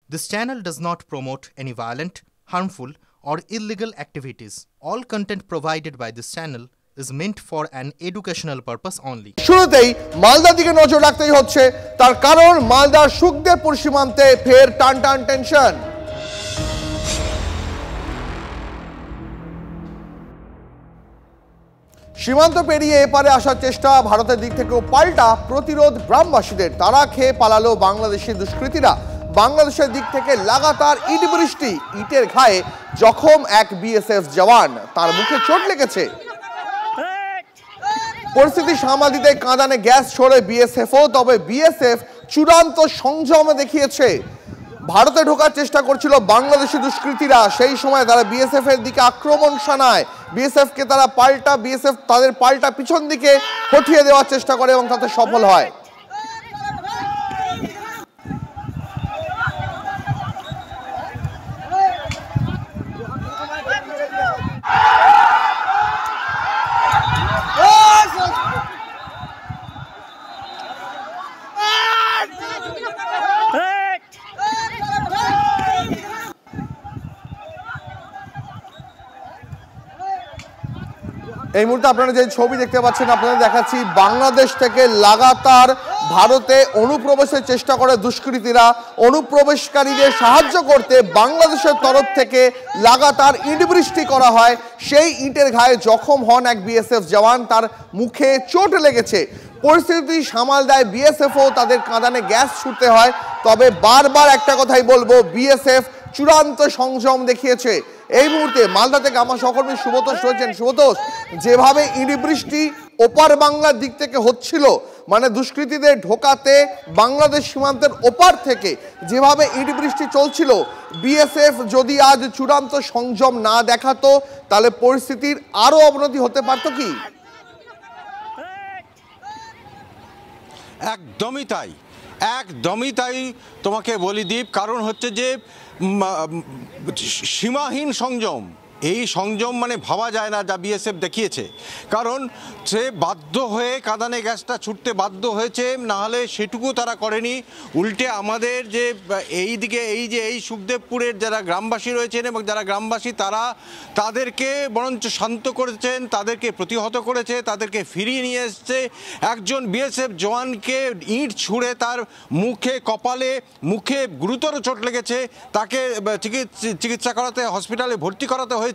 This channel does not promote any violent, harmful, or illegal activities. All content provided by this channel is meant for an educational purpose only. শুরুতেই মালদার দিকে নজর রাখতেই হচ্ছে, তার কারণ মালদার সুখদেবপুর সীমান্তে ফের টান টেনশন। সীমান্ত পেরিয়ে এপারে আসার চেষ্টা, ভারতের দিক থেকেও পাল্টা প্রতিরোধ গ্রামবাসীদের। তারা খেয়ে পালালো বাংলাদেশি দুষ্কৃতীরা। বাংলাদেশের দিক থেকে লাগাতার ইট বৃষ্টি, ইটের ঘায়ে জখম এক বিএসএফ জওয়ান, তার মুখে চোট লেগেছে। পরিস্থিতি সামাল দিতে কাঁদানে গ্যাস ছড়ে বিএসএফও, তবে বিএসএফ চূড়ান্ত সংযম দেখিয়েছে। ভারতে ঢোকার চেষ্টা করছিল বাংলাদেশি দুষ্কৃতীরা, সেই সময় তারা বিএসএফ এর দিকে আক্রমণ শানায়। বিএসএফ কে তারা বিএসএফ তাদের পাল্টা পিছন দিকে হঠিয়ে দেওয়ার চেষ্টা করে এবং তাতে সফল হয়। এই মুহূর্তে আপনারা যে ছবি দেখতে পাচ্ছেন, আপনাদের দেখাচ্ছি বাংলাদেশ থেকে লাগাতার ভারতে অনুপ্রবেশের চেষ্টা করে দুষ্কৃতীরা। অনুপ্রবেশকারীদের সাহায্য করতে বাংলাদেশের তরফ থেকে লাগাতার ইট বৃষ্টি করা হয়। সেই ইটের ঘায়ে জখম হন এক বিএসএফ জওয়ান, তার মুখে চোট লেগেছে। পরিস্থিতি সামাল দেয় বিএসএফও, তাদের কাঁদানে গ্যাস ছুটতে হয়। তবে বারবার একটা কথাই বলবো, বিএসএফ চূড়ান্ত সংযম দেখিয়েছে। এই মুহূর্তে মালদা থেকে আমার সহকর্মী শুভতোষ রয়েছেন। শুভতোষ, যেভাবে ইট বৃষ্টি ওপার বাংলার দিক থেকে হচ্ছিল, মানে দুষ্কৃতীদের ঢোকাতে বাংলাদেশ সীমান্তের ওপার থেকে যেভাবে ইট বৃষ্টি চলছিল, বিএসএফ যদি আজ চূড়ান্ত সংযম না দেখাতো তাহলে পরিস্থিতির আরো অবনতি হতে পারত কি? একদমই তাই তোমাকে বলি দীপ। কারণ হচ্ছে যে সীমাহীন সংযম, এই সংযম মানে ভাবা যায় না যা বিএসএফ দেখিয়েছে। কারণ সে বাধ্য হয়ে কাঁদানে গ্যাসটা ছুটতে বাধ্য হয়েছে, নাহলে সেটুকু তারা করেনি। উল্টে আমাদের যে এই সুখদেবপুরের যারা গ্রামবাসী রয়েছেন এবং যারা গ্রামবাসী তাদেরকে বরঞ্চ শান্ত করেছেন, তাদেরকে প্রতিহত করেছে, তাদেরকে ফিরিয়ে নিয়ে এসছে। একজন বিএসএফ জওয়ানকে ইট ছুঁড়ে তার কপালে মুখে গুরুতর চোট লেগেছে, তাকে চিকিৎসা করাতে হসপিটালে ভর্তি করাতে হয়েছে।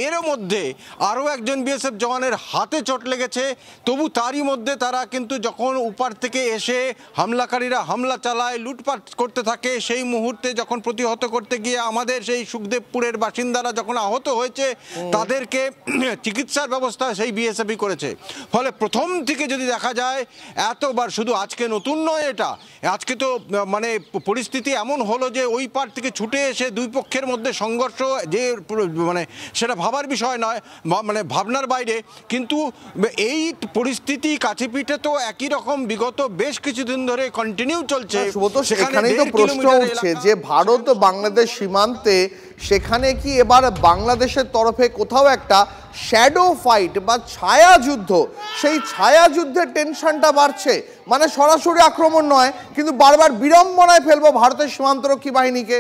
এর মধ্যে আরও একজন বিএসএফ জওয়ানের হাতে চোট লেগেছে। তবু তারই মধ্যে তারা কিন্তু যখন উপার থেকে এসে হামলাকারীরা হামলা চালায়, লুটপাট করতে থাকে, সেই মুহূর্তে যখন প্রতিহত করতে গিয়ে আমাদের সেই সুখদেবপুরের বাসিন্দারা যখন আহত হয়েছে, তাদেরকে চিকিৎসার ব্যবস্থা সেই বিএসএফই করেছে। ফলে প্রথম থেকে যদি দেখা যায়, এতবার শুধু আজকে নতুন নয়, এটা আজকে তো মানে পরিস্থিতি এমন হলো যে ওই পার থেকে ছুটে এসে দুই পক্ষের মধ্যে সংঘর্ষ, যে মানে সেটা ভাবার বিষয় নয়, মানে ভাবনার বাইরে। কিন্তু এই পরিস্থিতি কাছে পিঠে তো একই রকম বিগত বেশ কিছুদিন ধরে কন্টিনিউ চলছে। সেখানেই তো প্রশ্ন উঠছে যে ভারত বাংলাদেশ সীমান্তে, সেখানে কি এবার বাংলাদেশের তরফে কোথাও একটা শ্যাডো ফাইট বা ছায়া যুদ্ধ, সেই ছায়া যুদ্ধের টেনশনটা বাড়ছে? মানে সরাসরি আক্রমণ নয়, কিন্তু বারবার বিড়ম্বনায় ফেলবো ভারতের সীমান্তরক্ষী বাহিনীকে।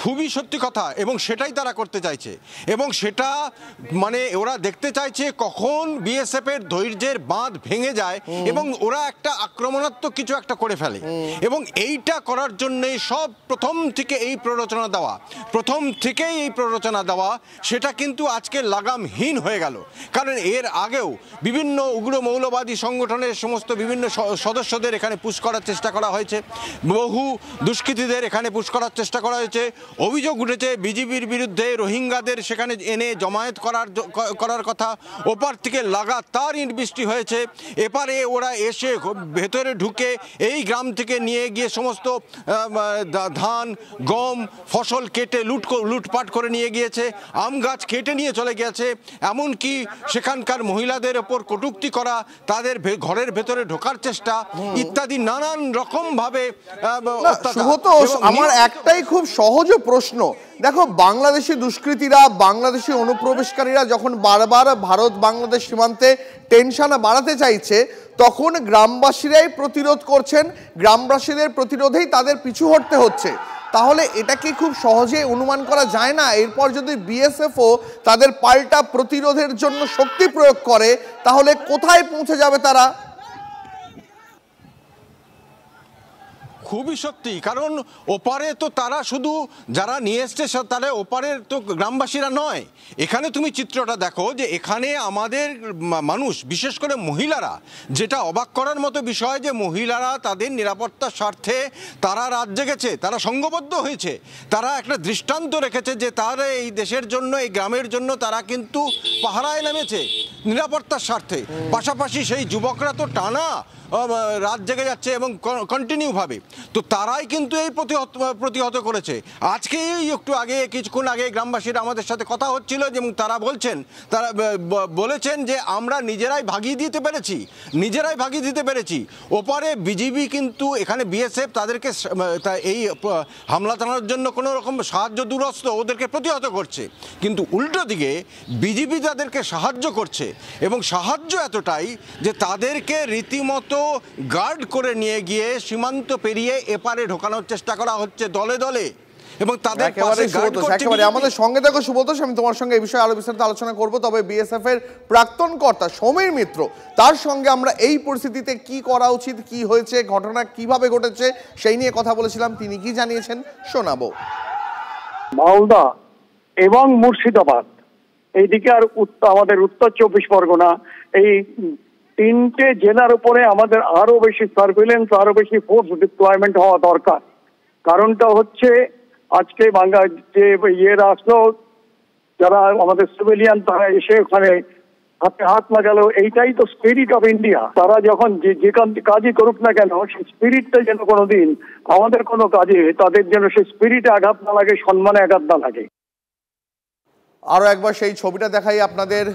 খুবই সত্যি কথা, এবং সেটাই তারা করতে চাইছে। এবং সেটা মানে ওরা দেখতে চাইছে কখন বিএসএফ এর ধৈর্যের বাঁধ ভেঙে যায় এবং ওরা একটা আক্রমণাত্মক কিছু একটা করে ফেলে। এবং এইটা করার জন্যই প্রথম থেকে এই প্ররোচনা দেওয়া, সেটা কিন্তু আজকে লাগামহীন হয়ে গেল। কারণ এর আগেও বিভিন্ন উগ্র মৌলবাদী সংগঠনের সমস্ত বিভিন্ন সদস্যদের এখানে পুশ করার চেষ্টা করা হয়েছে, বহু দুষ্কৃতীদের এখানে পুশ করার চেষ্টা করা হয়েছে। অভিযোগ উঠেছে বিজিবির বিরুদ্ধে রোহিঙ্গাদের সেখানে এনে জমায়েত করার কথা। ওপার থেকে লাগাতার ইট বৃষ্টি হয়েছে, এপারে ওরা এসে ভেতরে ঢুকে এই গ্রাম থেকে নিয়ে গিয়ে সমস্ত ধান গম ফসল কেটে লুটপাট করে নিয়ে গিয়েছে, আম গাছ কেটে নিয়ে চলে গেছে। এমনকি সেখানকার মহিলাদের ওপর কটূক্তি করা, তাদের ঘরের ভেতরে ঢোকার চেষ্টা ইত্যাদি নানান রকম ভাবে। আমার একটাই খুব সহজ প্রশ্ন, দেখো বাংলাদেশি দুষ্কৃতীরা, বাংলাদেশি অনুপ্রবেশকারীরা যখন বারবার ভারত বাংলাদেশ সীমান্তে টেনশন বাড়াতে চাইছে, তখন গ্রামবাসীরাই প্রতিরোধ করছেন, গ্রামবাসীদের প্রতিরোধেই তাদের পিছু হটতে হচ্ছে। তাহলে এটা কি খুব সহজে অনুমান করা যায় না, এরপর যদি বিএসএফও তাদের পাল্টা প্রতিরোধের জন্য শক্তি প্রয়োগ করে তাহলে কোথায় পৌঁছে যাবে তারা? খুবই সত্যি, কারণ ওপারে তো তারা শুধু যারা নিয়ে এসছে তারা ওপারের তো গ্রামবাসীরা নয়। এখানে তুমি চিত্রটা দেখো যে এখানে আমাদের মানুষ, বিশেষ করে মহিলারা, যেটা অবাক করার মতো বিষয় যে মহিলারা তাদের নিরাপত্তার স্বার্থে তারা রাত জেগেছে, তারা সংঘবদ্ধ হয়েছে, তারা একটা দৃষ্টান্ত রেখেছে যে তারা এই দেশের জন্য, এই গ্রামের জন্য তারা কিন্তু পাহারায় নেমেছে নিরাপত্তার স্বার্থে। পাশাপাশি সেই যুবকরা তো টানা রাত জেগে যাচ্ছে এবং কন্টিনিউভাবে, তো তারাই কিন্তু এই প্রতিহত করেছে। আজকেই একটু আগে, কিছুক্ষণ আগে গ্রামবাসীরা আমাদের সাথে কথা হচ্ছিল এবং তারা বলেছেন যে আমরা নিজেরাই ভাগিয়ে দিতে পেরেছি। ওপারে বিজিবি কিন্তু, এখানে বিএসএফ তাদেরকে এই হামলা চালানোর জন্য কোনো রকম সাহায্য দূরস্থ ওদেরকে প্রতিহত করছে, কিন্তু উল্টো দিকে বিজিবি তাদেরকে সাহায্য করছে, এবং সাহায্য এতটাই যে তাদেরকে রীতিমতো গার্ড করে নিয়ে গিয়ে সীমান্ত পেরিয়ে এপারে ঢোকানোর চেষ্টা করা হচ্ছে দলে দলে, এবং তাদের পাশে গার্ড করছে। আমাদের সঙ্গে দেখো সুব্রত, আমি তোমার সঙ্গে এই বিষয়ে আরো বিস্তারিত আলোচনা করব, তবে বিএসএফ এর প্রাক্তন কর্তা সমীর মিত্র, তার সঙ্গে আমরা এই পরিস্থিতিতে কি করা উচিত, কি হয়েছে, ঘটনা কিভাবে ঘটেছে সেই নিয়ে কথা বলেছিলাম। তিনি কি জানিয়েছেন শোনাবো। মালদা এবং মুর্শিদাবাদ, এইদিকে আর আমাদের উত্তর 24 পরগনা, এই তিনটে জেলার উপরে আমাদের আরো বেশি সার্ভিলেন্স, আরো বেশি ফোর্স ডিপ্লয়মেন্ট হওয়া দরকার। কারণটা হচ্ছে আজকে বাংলা যে ইয়েরা আসলো, যারা আমাদের সিভিলিয়ান, তারা এসে ওখানে হাতে হাত লাগালো। এইটাই তো স্পিরিট অফ ইন্ডিয়া। তারা যখন যে কাজই করুক না কেন, সেই স্পিরিটটা যেন কোনোদিন আমাদের কোনো কাজে তাদের যেন সেই স্পিরিটে আঘাত না লাগে, সম্মানে আঘাত না লাগে। আরো একবার সেই ছবিটা দেখাই আপনাদের।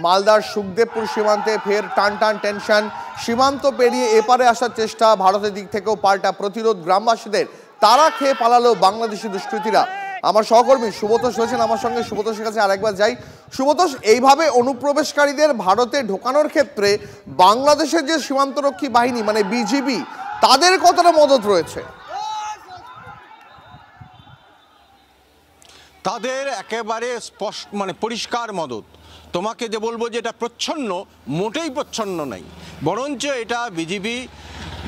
মালদার সুখদেবপুর সীমান্তে ফের টান টেনশন, সীমান্ত পেরিয়ে এপারে আসার চেষ্টা, ভারতের দিক থেকেও পাল্টা প্রতিরোধ গ্রামবাসীদের। তারা খেয়ে পালালো বাংলাদেশি দুষ্কৃতীরা। আমার সহকর্মী সুব্রতোষ রয়েছেন আমার সঙ্গে, সুব্রতোষের কাছে আরেকবার যাই। সুব্রতোষ, এইভাবে অনুপ্রবেশকারীদের ভারতে ঢোকানোর ক্ষেত্রে বাংলাদেশের যে সীমান্তরক্ষী বাহিনী মানে বিজিবি, তাদের কতটা মদত রয়েছে? তাদের একেবারে স্পষ্ট, মানে পরিষ্কার মদত। তোমাকে যে বলবো যে এটা প্রচ্ছন্ন, মোটেই প্রচ্ছন্ন নাই, বরঞ্চ এটা বিজিবি,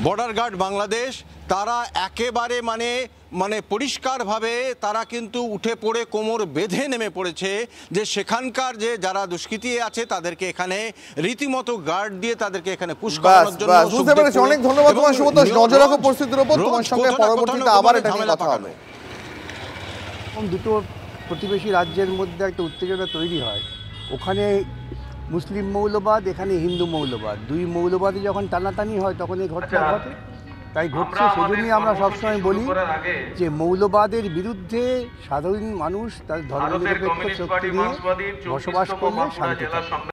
বর্ডার গার্ড বাংলাদেশ, তারা একেবারে মানে পরিষ্কারভাবে তারা কিন্তু উঠে পড়ে কোমর বেঁধে নেমে পড়েছে যে সেখানকার যে যারা দুষ্কৃতী আছে তাদেরকে এখানে রীতিমতো গার্ড দিয়ে তাদেরকে এখানে পুশ করানোর জন্য। অনেক ধন্যবাদ তোমার সুব্রতোষ। নজর রাখো পরিস্থিতির উপর, তোমার সঙ্গে পরবর্তীতে আবার এটা নিয়ে কথা হবে। দুটো প্রতিবেশী রাজ্যের মধ্যে একটা উত্তেজনা তৈরি হয়, ওখানে মুসলিম মৌলবাদ, এখানে হিন্দু মৌলবাদ, দুই মৌলবাদী যখন টানাটানি হয় তখন এই ঘটনা ঘটে। তাই ঘটছে, সেজন্যই আমরা সবসময় বলি যে মৌলবাদের বিরুদ্ধে সাধারণ মানুষ তার ধর্মনিরপেক্ষ শক্তি নিয়ে বসবাস করলে শান্তি থাকে।